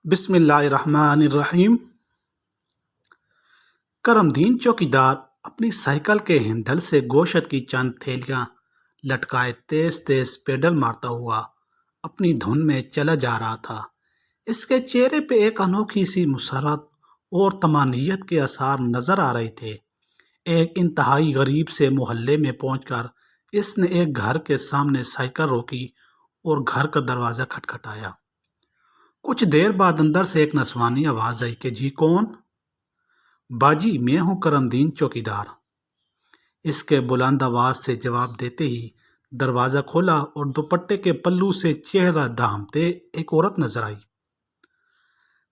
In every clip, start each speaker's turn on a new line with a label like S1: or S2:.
S1: بسم اللہ الرحمن الرحیم۔ کرم دین چوکیدار اپنی سائیکل کے ہینڈل سے گوشت کی چند تھیلیاں لٹکائے تیز تیز پیڈل مارتا ہوا اپنی دھن میں چلا جا رہا تھا۔ اس کے چہرے پہ ایک انوکھی سی مسرت اور طمانینت کے آثار نظر آ رہے تھے۔ ایک انتہائی غریب سے محلے میں پہنچ کر اس نے ایک گھر کے سامنے سائیکل روکی اور گھر کا دروازہ کھٹکھٹایا۔ کچھ دیر بعد اندر سے ایک نسوانی آواز آئی کہ جی کون؟ باجی میں ہوں کرم دین چوکیدار۔ اس کے بلند آواز سے جواب دیتے ہی دروازہ کھولا اور دوپٹے کے پلو سے چہرہ ڈھانپتے ایک عورت نظر آئی۔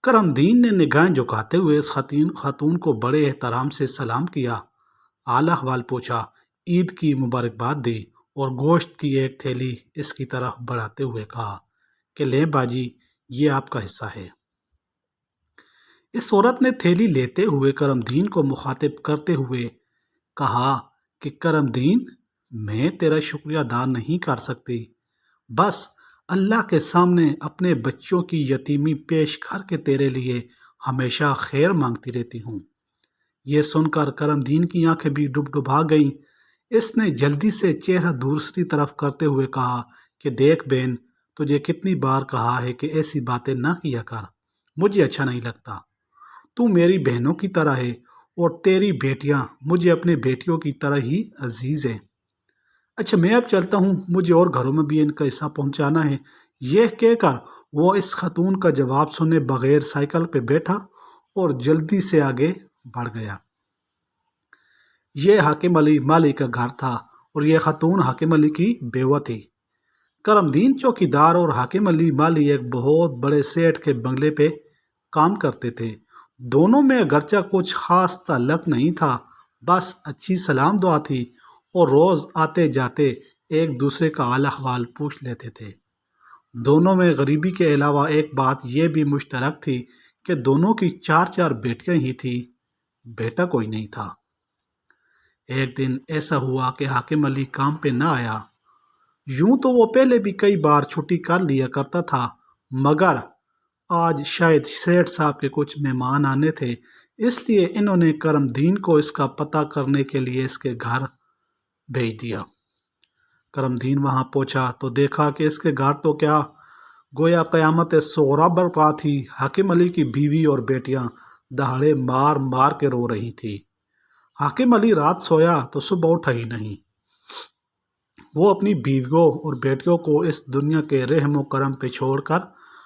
S1: کرم دین نے نگاہیں جھکاتے ہوئے اس خاتون کو بڑے احترام سے سلام کیا، حال احوال پوچھا، عید کی مبارکباد دی اور گوشت کی ایک تھیلی اس کی طرف بڑھاتے ہوئے کہا کہ لیں باجی، یہ آپ کا حصہ ہے۔ اس عورت نے تھیلی لیتے ہوئے کرم دین کو مخاطب کرتے ہوئے کہا کہ کرم دین، میں تیرا شکریہ ادا نہیں کر سکتی، بس اللہ کے سامنے اپنے بچوں کی یتیمی پیش کر کے تیرے لیے ہمیشہ خیر مانگتی رہتی ہوں۔ یہ سن کر کرم دین کی آنکھیں بھی ڈبڈبا گئیں۔ اس نے جلدی سے چہرہ دوسری طرف کرتے ہوئے کہا کہ دیکھ بہن، تجھے کتنی بار کہا ہے کہ ایسی باتیں نہ کیا کر، مجھے اچھا نہیں لگتا۔ تو میری بہنوں کی طرح ہے اور تیری بیٹیاں مجھے اپنے بیٹیوں کی طرح ہی عزیز ہیں۔ اچھا میں اب چلتا ہوں، مجھے اور گھروں میں بھی ان کا حصہ پہنچانا ہے۔ یہ کہہ کر وہ اس خاتون کا جواب سنے بغیر سائیکل پہ بیٹھا اور جلدی سے آگے بڑھ گیا۔ یہ حاکم علی مالی کا گھر تھا اور یہ خاتون حاکم علی کی بیوہ تھی۔ کرم دین چوکیدار اور حاکم علی مالی ایک بہت بڑے سیٹھ کے بنگلے پہ کام کرتے تھے۔ دونوں میں اگرچہ کچھ خاص تعلق نہیں تھا، بس اچھی سلام دعا تھی اور روز آتے جاتے ایک دوسرے کا حال احوال پوچھ لیتے تھے۔ دونوں میں غریبی کے علاوہ ایک بات یہ بھی مشترک تھی کہ دونوں کی چار بیٹیاں ہی تھیں، بیٹا کوئی نہیں تھا۔ ایک دن ایسا ہوا کہ حاکم علی کام پہ نہ آیا۔ یوں تو وہ پہلے بھی کئی بار چھٹی کر لیا کرتا تھا، مگر آج شاید سیٹھ صاحب کے کچھ مہمان آنے تھے، اس لیے انہوں نے کرم دین کو اس کا پتہ کرنے کے لیے اس کے گھر بھیج دیا۔ کرم دین وہاں پہنچا تو دیکھا کہ اس کے گھر تو کیا گویا قیامت صغریٰ برپا تھی۔ حاکم علی کی بیوی اور بیٹیاں دہاڑے مار مار کے رو رہی تھی۔ حاکم علی رات سویا تو صبح اٹھا ہی نہیں۔ وہ اپنی بیویوں اور بیٹیوں کو اس دنیا کے رحم و کرم پہ چھوڑ کر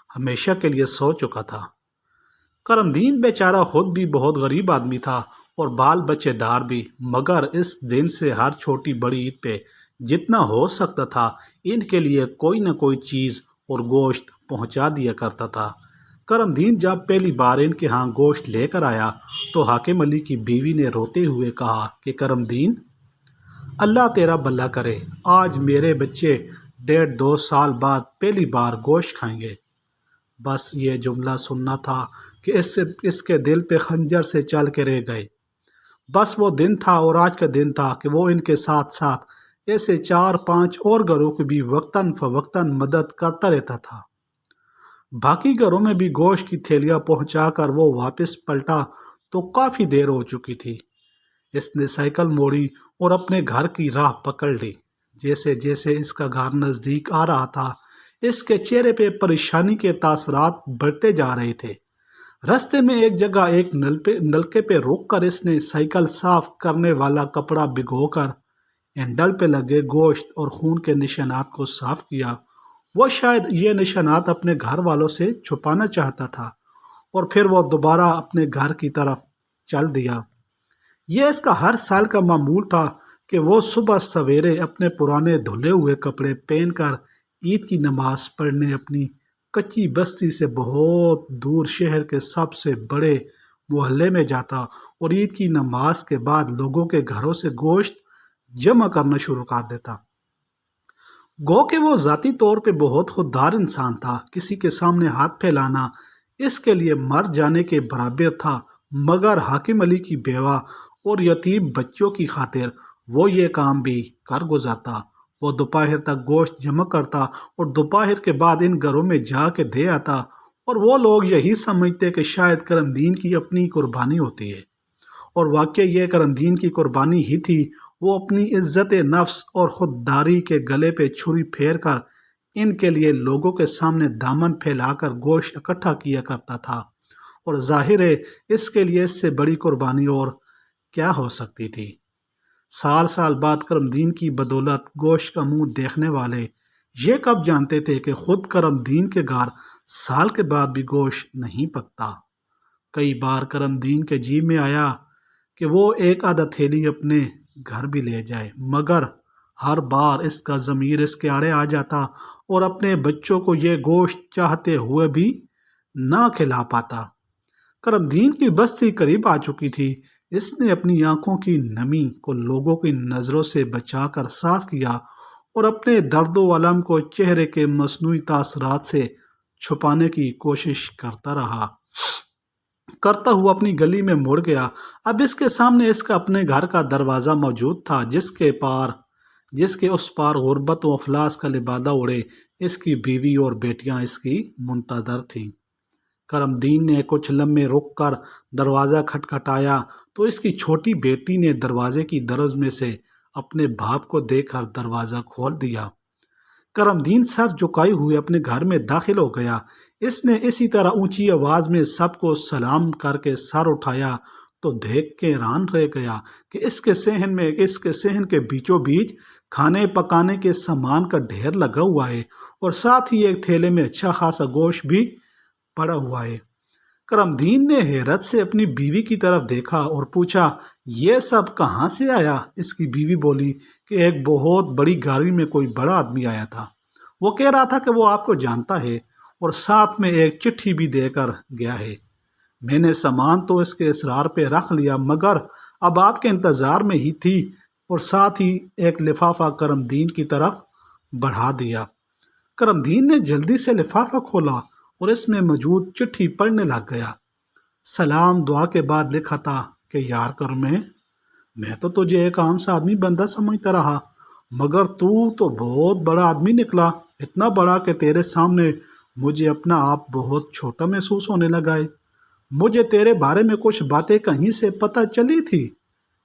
S1: ہمیشہ کے لیے سو چکا تھا۔ کرم دین بیچارہ خود بھی بہت غریب آدمی تھا اور بال بچے دار بھی، مگر اس دن سے ہر چھوٹی بڑی عید پہ جتنا ہو سکتا تھا ان کے لیے کوئی نہ کوئی چیز اور گوشت پہنچا دیا کرتا تھا۔ کرم دین جب پہلی بار ان کے ہاں گوشت لے کر آیا تو حاکم علی کی بیوی نے روتے ہوئے کہا کہ کرم دین، اللہ تیرا بھلا کرے، آج میرے بچے 1.5-2 سال بعد پہلی بار گوشت کھائیں گے۔ بس یہ جملہ سننا تھا کہ اس کے دل پہ خنجر سے چل کے رہ گئے۔ بس وہ دن تھا اور آج کا دن تھا کہ وہ ان کے ساتھ ساتھ ایسے 4-5 اور گھروں کی بھی وقتاً فوقتاً مدد کرتا رہتا تھا۔ باقی گھروں میں بھی گوشت کی تھیلیاں پہنچا کر وہ واپس پلٹا تو کافی دیر ہو چکی تھی۔ اس نے سائیکل موڑی اور اپنے گھر کی راہ پکڑ لی۔ جیسے جیسے اس کا گھر نزدیک آ رہا تھا اس کے چہرے پہ پریشانی کے تاثرات بڑھتے جا رہے تھے۔ رستے میں ایک جگہ ایک نلکے پہ رک کر اس نے سائیکل صاف کرنے والا کپڑا بھگو کر ہینڈل پہ لگے گوشت اور خون کے نشانات کو صاف کیا۔ وہ شاید یہ نشانات اپنے گھر والوں سے چھپانا چاہتا تھا اور پھر وہ دوبارہ اپنے گھر کی طرف چل دیا۔ یہ اس کا ہر سال کا معمول تھا کہ وہ صبح سویرے اپنے پرانے دھلے ہوئے کپڑے پہن کر عید کی نماز پڑھنے اپنی کچی بستی سے بہت دور شہر کے سب سے بڑے محلے میں جاتا اور عید کی نماز کے بعد لوگوں کے گھروں سے گوشت جمع کرنا شروع کر دیتا۔ گو کہ وہ ذاتی طور پہ بہت خوددار انسان تھا، کسی کے سامنے ہاتھ پھیلانا اس کے لیے مر جانے کے برابر تھا، مگر حاکم علی کی بیوہ اور یتیم بچوں کی خاطر وہ یہ کام بھی کر گزارتا۔ وہ دوپہر تک گوشت جمع کرتا اور دوپہر کے بعد ان گھروں میں جا کے دے آتا اور وہ لوگ یہی سمجھتے کہ شاید کرم دین کی اپنی قربانی ہوتی ہے، اور واقع یہ کرم دین کی قربانی ہی تھی۔ وہ اپنی عزت نفس اور خودداری کے گلے پہ چھری پھیر کر ان کے لیے لوگوں کے سامنے دامن پھیلا کر گوشت اکٹھا کیا کرتا تھا، اور ظاہر ہے اس کے لیے اس سے بڑی قربانی اور کیا ہو سکتی تھی۔ سال سال بعد کرم دین کی بدولت گوشت کا منہ دیکھنے والے یہ کب جانتے تھے کہ خود کرم دین کے گھر سال کے بعد بھی گوشت نہیں پکتا۔ کئی بار کرم دین کے جی میں آیا کہ وہ ایک آدھا تھیلی اپنے گھر بھی لے جائے، مگر ہر بار اس کا ضمیر اس کے آڑے آ جاتا اور اپنے بچوں کو یہ گوشت چاہتے ہوئے بھی نہ کھلا پاتا۔ کرم دین کی بستی قریب آ چکی تھی۔ اس نے اپنی آنکھوں کی نمی کو لوگوں کی نظروں سے بچا کر صاف کیا اور اپنے درد و الم کو چہرے کے مصنوعی تاثرات سے چھپانے کی کوشش کرتا ہوا اپنی گلی میں مڑ گیا۔ اب اس کے سامنے اس کا اپنے گھر کا دروازہ موجود تھا، جس کے اس پار غربت و افلاس کا لبادہ اڑے اس کی بیوی اور بیٹیاں اس کی منتظر تھیں۔ کرم دین نے کچھ لمحے رک کر دروازہ کھٹکھٹایا تو اس کی چھوٹی بیٹی نے دروازے کی درز میں سے اپنے باپ کو دیکھ کر دروازہ کھول دیا۔ کرم دین سر جھکائے ہوئے اپنے گھر میں داخل ہو گیا۔ اس نے اسی طرح اونچی آواز میں سب کو سلام کر کے سر اٹھایا تو دیکھ کے حیران رہ گیا کہ اس کے صحن کے بیچوں بیچ کھانے پکانے کے سامان کا ڈھیر لگا ہوا ہے، اور ساتھ ہی ایک تھیلے میں اچھا خاصا گوشت بھی پڑا ہوا ہے۔ کرم دین نے حیرت سے اپنی بیوی کی طرف دیکھا اور پوچھا، یہ سب کہاں سے آیا؟ اس کی بیوی بولی کہ ایک بہت بڑی گاڑی میں کوئی بڑا آدمی آیا تھا، وہ کہہ رہا تھا کہ وہ آپ کو جانتا ہے اور ساتھ میں ایک چٹھی بھی دے کر گیا ہے۔ میں نے سامان تو اس کے اصرار پہ رکھ لیا، مگر اب آپ کے انتظار میں ہی تھی، اور ساتھ ہی ایک لفافہ کرم دین کی طرف بڑھا دیا۔ کرم دین نے جلدی سے لفافہ کھولا اور اس میں موجود چٹھی پڑھنے لگ گیا۔ سلام دعا کے بعد لکھا تھا کہ یار کرم، میں تو تجھے ایک عام سا آدمی بندہ سمجھتا رہا، مگر تو بہت بڑا آدمی نکلا، اتنا بڑا کہ تیرے سامنے مجھے اپنا آپ بہت چھوٹا محسوس ہونے لگا ہے۔ مجھے تیرے بارے میں کچھ باتیں کہیں سے پتہ چلی تھی،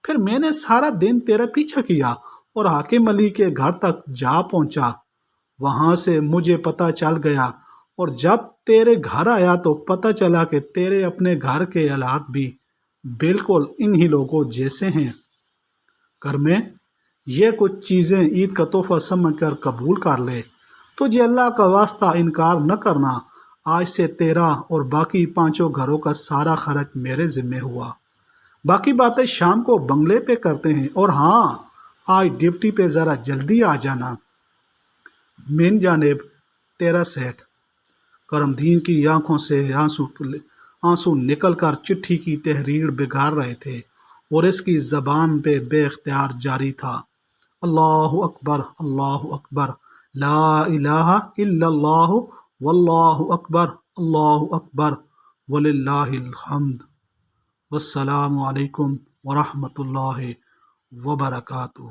S1: پھر میں نے سارا دن تیرا پیچھا کیا اور حاکم علی کے گھر تک جا پہنچا۔ وہاں سے مجھے پتہ چل گیا، اور جب تیرے گھر آیا تو پتہ چلا کہ تیرے اپنے گھر کے حالات بھی بالکل انہی لوگوں جیسے ہیں۔ کرم، یہ کچھ چیزیں عید کا تحفہ سمجھ کر قبول کر لے۔ تجھے اللہ کا واسطہ انکار نہ کرنا۔ آج سے تیرا اور باقی 5 گھروں کا سارا خرچ میرے ذمہ ہوا۔ باقی باتیں شام کو بنگلے پہ کرتے ہیں، اور ہاں، آج ڈیوٹی پہ ذرا جلدی آ جانا۔ من جانب تیرا سیٹ۔ کرم دین کی آنکھوں سے آنسو نکل کر چٹھی کی تحریر بگاڑ رہے تھے، اور اس کی زبان پہ بے اختیار جاری تھا، اللہ اکبر، اللہ اکبر، لا الہ الا اللہ، واللہ اکبر، اللہ اکبر، وللہ الحمد، والسلام علیکم ورحمۃ اللہ وبرکاتہ۔